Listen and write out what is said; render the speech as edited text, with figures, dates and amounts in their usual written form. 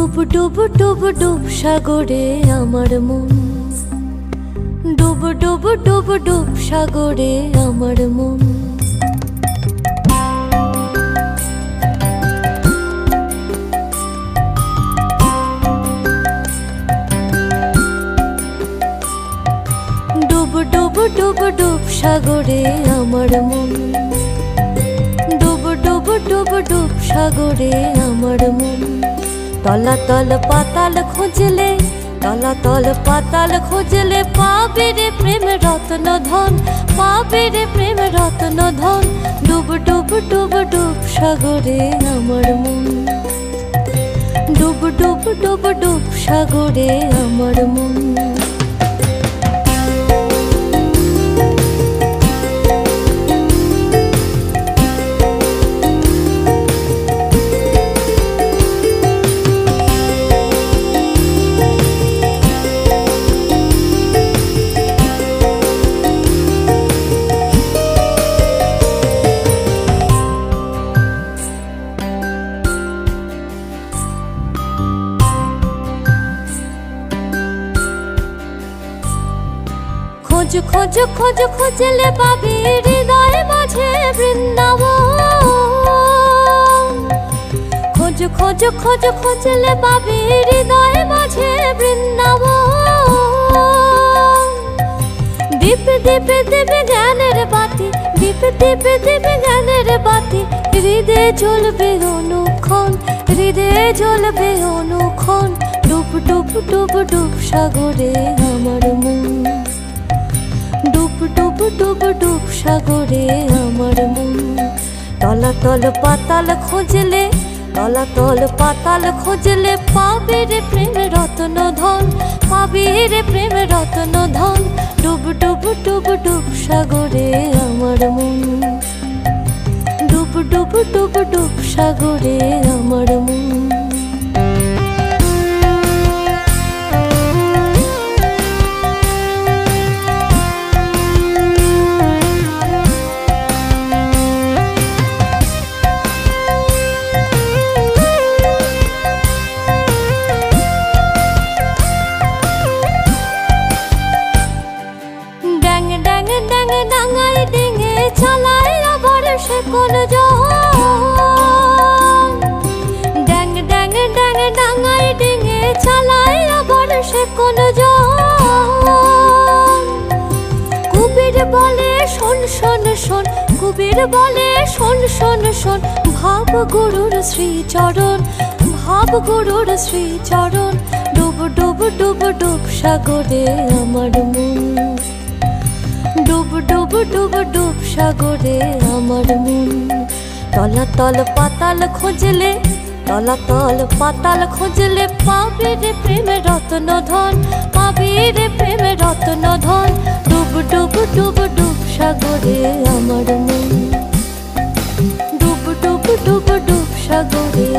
ডুব ডুব ডুব ডুব সাগরে আমার মন, ডুব ডুব ডুব ডুব সাগরে আমার মন। ডুব ডুব ডুব ডুব সাগরে আমার মন, ডুব ডুব ডুব ডুব সাগরে আমার মন। তলাতল পাতাল খুঁজলে, তলাতল পাতাল খুঁজলে পাবে রে প্রেম রত্ন ধন, পাবে রে প্রেম রত্ন ধন। ডুব ডুব ডুব ডুব সাগরে আমার মন, ডুব ডুব ডুব ডুব সাগরে আমার মন। খোঁজ খোঁজ খোঁজ খুঁজলে পাবি হৃদয় মাঝে বৃন্দাবন, খোঁজ খোঁজ খোঁজ খুঁজলে পাবি হৃদয় মাঝে বৃন্দাবন। দীপ দীপ দীপ জ্ঞানের বাতি, দীপ দীপ দীপ জ্ঞানের বাতি, হৃদয়ে জ্বলবে অনুক্ষণ, হৃদয়ে জ্বলবে অনুক্ষণ। ডুব ডুব ডুব ডুব সাগরে আমার মন, ডুব ডুব ডুব ডুব সাগরে আমার মন। তলাতল পাতাল খুঁজলে, তলাতল পাতাল খুঁজলে পাবে রে প্রেম রত্ন ধন, পাবে রে প্রেম রত্ন ধন। ডুব ডুব ডুব ডুব সাগরে আমার মন, ডুব ডুব ডুব ডুব সাগরে আমার মন। ডাঙায় ডিঙে চালায় আবার সে কোন জন, ড্যাং ড্যাং ড্যাং ডাঙায় ডিঙে চালায় আবার সে কোন জন। কুবির বলে শোন শোন শোন, কুবির বলে শোন শোন শোন, ভাব গুরুর শ্রীচরণ, ভাব গুরুর শ্রীচরণ। ডুব ডুব ডুব ডুব সাগরে আমার মন, ডুব ডুব ডুব ডুব সাগরে আমার মন। তলাতল পাতাল খুঁজলে, তলাতল পাতাল খুঁজলে পাবে রে প্রেম রত্ন ধন, পাবে রে প্রেম রত্ন ধন। ডুব ডুব ডুব ডুব সাগরে আমার মন, ডুব ডুব ডুব ডুব সাগরে